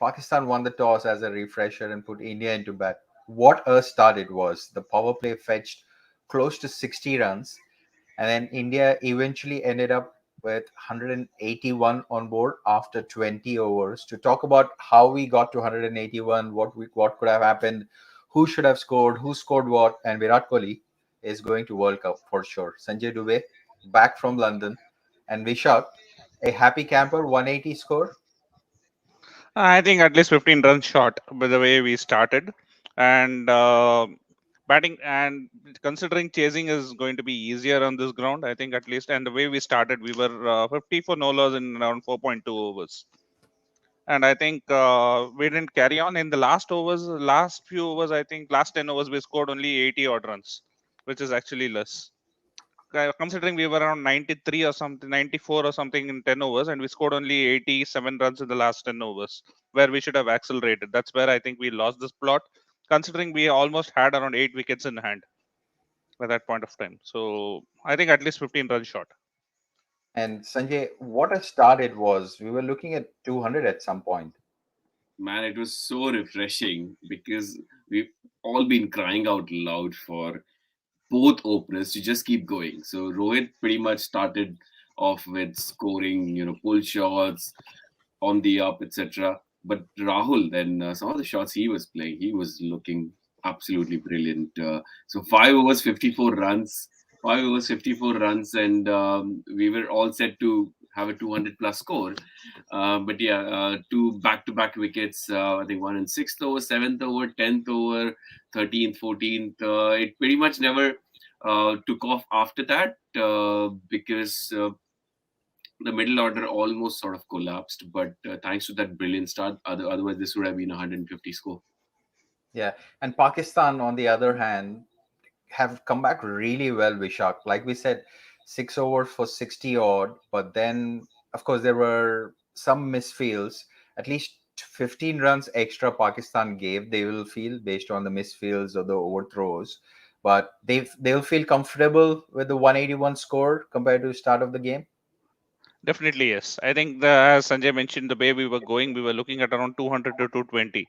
Pakistan won the toss as a refresher and put India into bat. What a start it was. The power play fetched close to 60 runs, and then India eventually ended up with 181 on board after 20 overs. To talk about how we got to 181, what could have happened, who should have scored, who scored what, and Virat Kohli is going to World Cup for sure. Sanjay Dubey back from London, and Vishak, a happy camper, 180 score. I think at least 15 runs short by the way we started, and batting and considering chasing is going to be easier on this ground. I think at least, and the way we started, we were 50 for no loss in around 4.2 overs, and I think we didn't carry on in the last few overs. I think last 10 overs we scored only 80 odd runs, which is actually less. Considering we were around 93 or something, 94 or something in 10 overs, and we scored only 87 runs in the last 10 overs, where we should have accelerated. That's where I think we lost this plot, considering we almost had around 8 wickets in hand at that point of time. So I think at least 15 runs short. And Sanjay, what a start it was. We were looking at 200 at some point. Man, it was so refreshing because we've all been crying out loud for both openers to just keep going. So Rohit pretty much started off with scoring, pull shots on the up, etc. But Rahul, then some of the shots he was playing, he was looking absolutely brilliant. So 5 overs, 54 runs, 5 overs, 54 runs, and we were all set to have a 200 plus score. But yeah, two back-to-back wickets. I think one in sixth over, seventh over, 10th over, 13th, 14th. It pretty much never took off after that because the middle order almost sort of collapsed. But thanks to that brilliant start, otherwise this would have been a 150 score. Yeah. And Pakistan, on the other hand, have come back really well, Vishak. Like we said, 6 overs for 60 odd, but then, of course, there were some misfields. At least 15 runs extra Pakistan gave, they will feel, based on the misfields or the overthrows. But they'll feel comfortable with the 181 score compared to the start of the game. Definitely, yes. I think as Sanjay mentioned, the way we were going, we were looking at around 200 to 220.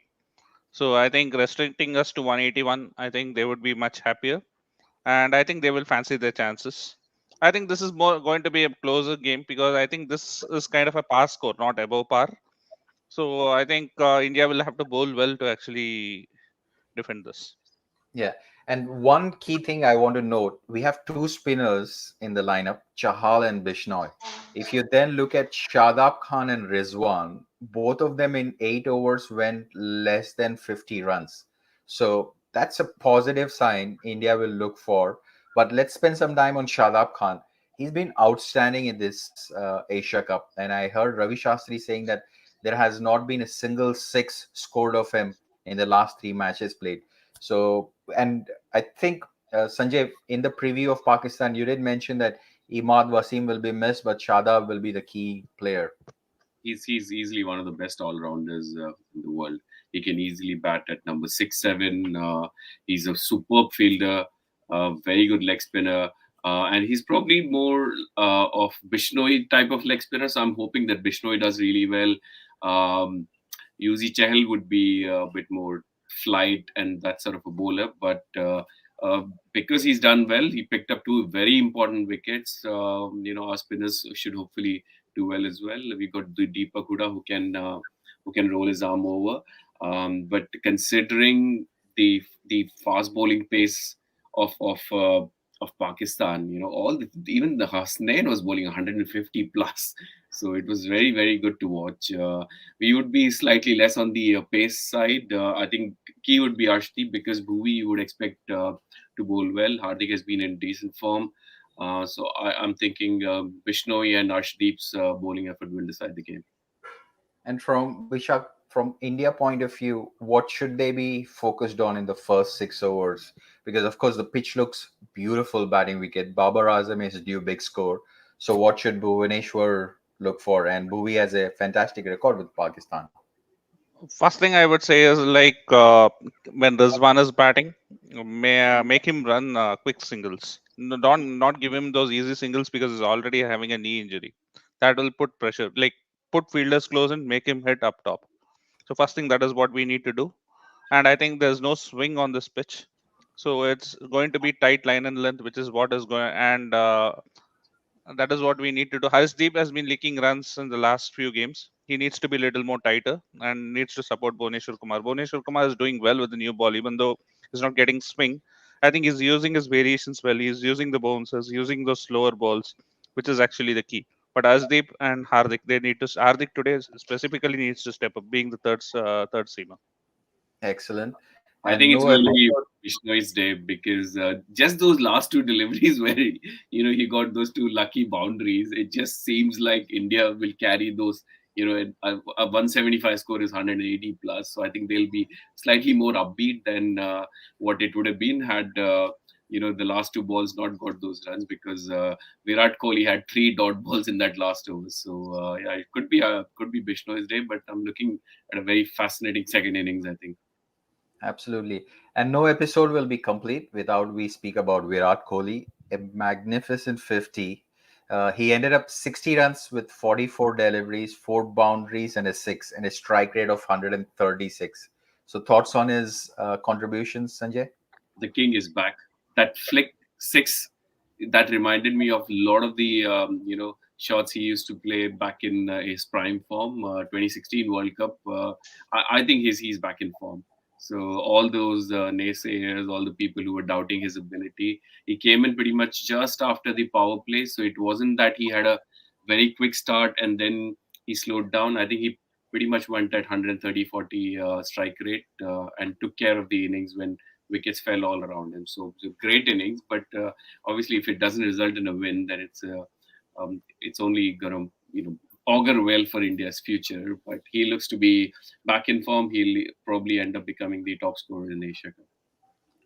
So I think restricting us to 181, I think they would be much happier, and I think they will fancy their chances. I think this is more going to be a closer game because I think this is kind of a par score, not above par. So I think India will have to bowl well to actually defend this. Yeah. And one key thing I want to note, we have two spinners in the lineup, Chahal and Bishnoi. If you then look at Shadab Khan and Rizwan, both of them in 8 overs went less than 50 runs. So that's a positive sign India will look for. But let's spend some time on Shadab Khan. He's been outstanding in this Asia Cup. And I heard Ravi Shastri saying that there has not been a single six scored of him in the last three matches played. So, and I think, Sanjay, in the preview of Pakistan, you did mention that Imad Wasim will be missed, but Shadab will be the key player. He's easily one of the best all rounders in the world. He can easily bat at number 6, 7. He's a superb fielder, very good leg spinner. And he's probably more of Bishnoi type of leg spinner. So I'm hoping that Bishnoi does really well. Yuzi Chahal would be a bit more flight and that sort of a bowler. But because he's done well, he picked up two very important wickets. Our spinners should hopefully do well as well. We got the Deepak Huda who can roll his arm over. But considering the fast bowling pace of of uh, of Pakistan, even the Hasnain was bowling 150 plus, so it was very very good to watch. We would be slightly less on the pace side. I think key would be Arshdeep because Bhuvi you would expect to bowl well. Hardik has been in decent form. I'm thinking Bishnoi and Arshdeep's bowling effort will decide the game. And from Vishak, from India point of view, what should they be focused on in the first 6 overs? Because of course the pitch looks beautiful batting wicket. Babar Azam is due big score. So what should Bhuvaneshwar look for? And Bhuvi has a fantastic record with Pakistan. First thing I would say is like when Rizwan is batting, make him run quick singles. No, don't not give him those easy singles because he's already having a knee injury. That will put pressure. Like put fielders close and make him hit up top. So first thing, that is what we need to do. And I think there's no swing on this pitch, so it's going to be tight line and length, which is what is going. And that is what we need to do. Harshdeep has been leaking runs in the last few games. He needs to be a little more tighter and needs to support Bhuvneshwar Kumar. Bhuvneshwar Kumar is doing well with the new ball, even though he's not getting swing. I think he's using his variations well. He's using the bouncers, using those slower balls, which is actually the key. But Harshdeep and Hardik, they need to. Hardik today specifically needs to step up, being the third seamer. Excellent. I And think it's no going to be episode. Bishnoi's day because just those last two deliveries where he got those two lucky boundaries. It just seems like India will carry those. A 175 score is 180 plus, so I think they'll be slightly more upbeat than what it would have been had the last two balls not got those runs because Virat Kohli had three dot balls in that last over. So yeah, it could be Bishnoi's day, but I'm looking at a very fascinating second innings. I think. Absolutely. And no episode will be complete without we speak about Virat Kohli, a magnificent 50. He ended up 60 runs with 44 deliveries, 4 boundaries, and a 6, and a strike rate of 136. So, thoughts on his contributions, Sanjay? The king is back. That flick six, that reminded me of a lot of the shots he used to play back in his prime form, 2016 World Cup. I think he's back in form. So all those naysayers, all the people who were doubting his ability, he came in pretty much just after the power play. So it wasn't that he had a very quick start and then he slowed down. I think he pretty much went at 130-40 strike rate and took care of the innings when wickets fell all around him. So it's a great innings, but obviously, if it doesn't result in a win, then it's only gonna augur well for India's future. But he looks to be back in form. He'll probably end up becoming the top scorer in the Asia Cup.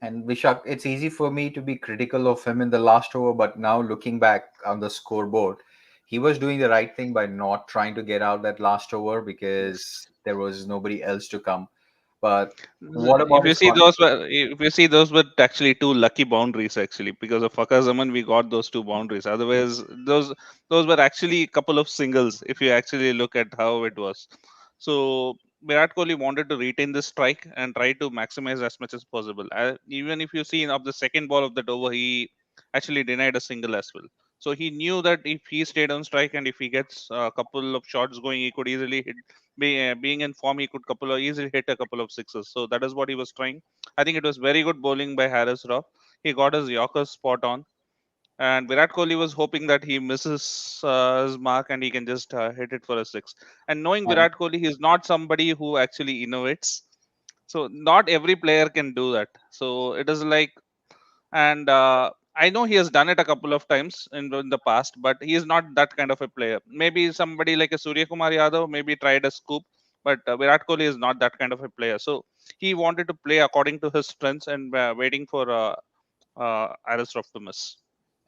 And Vishak, it's easy for me to be critical of him in the last over, but now looking back on the scoreboard, he was doing the right thing by not trying to get out that last over because Yes. there was nobody else to come. But what about If you his see those contribution? were if you see those were actually two lucky boundaries, actually, because of Fakar Zaman we got those two boundaries. Otherwise, those were actually a couple of singles if you actually look at how it was. So Virat Kohli wanted to retain this strike and try to maximize as much as possible. Even if you see of the second ball of that over, he actually denied a single as well. So he knew that if he stayed on strike and if he gets a couple of shots going, he could easily hit. Being in form, he could easily hit a couple of sixes. So that is what he was trying. I think it was very good bowling by Harris Raw. He got his Yorker spot on, and Virat Kohli was hoping that he misses his mark and he can just hit it for a six. And knowing And Virat Kohli, he's not somebody who actually innovates. So not every player can do that. So it is like, and I know he has done it a couple of times in the past, but he is not that kind of a player. Maybe somebody like a Surya Kumar Yadav maybe tried a scoop, but Virat Kohli is not that kind of a player. So he wanted to play according to his strengths and waiting for Arisrov to miss.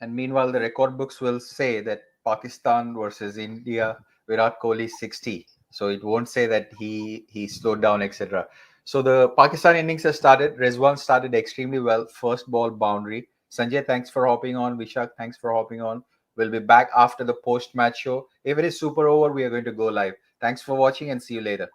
And meanwhile, the record books will say that Pakistan versus India, Virat Kohli 60. So it won't say that he slowed down, etc. So the Pakistan innings has started. Rizwan started extremely well. First ball boundary. Sanjay, thanks for hopping on. Vishak, thanks for hopping on. We'll be back after the post match show. If it is super over, we are going to go live. Thanks for watching and see you later.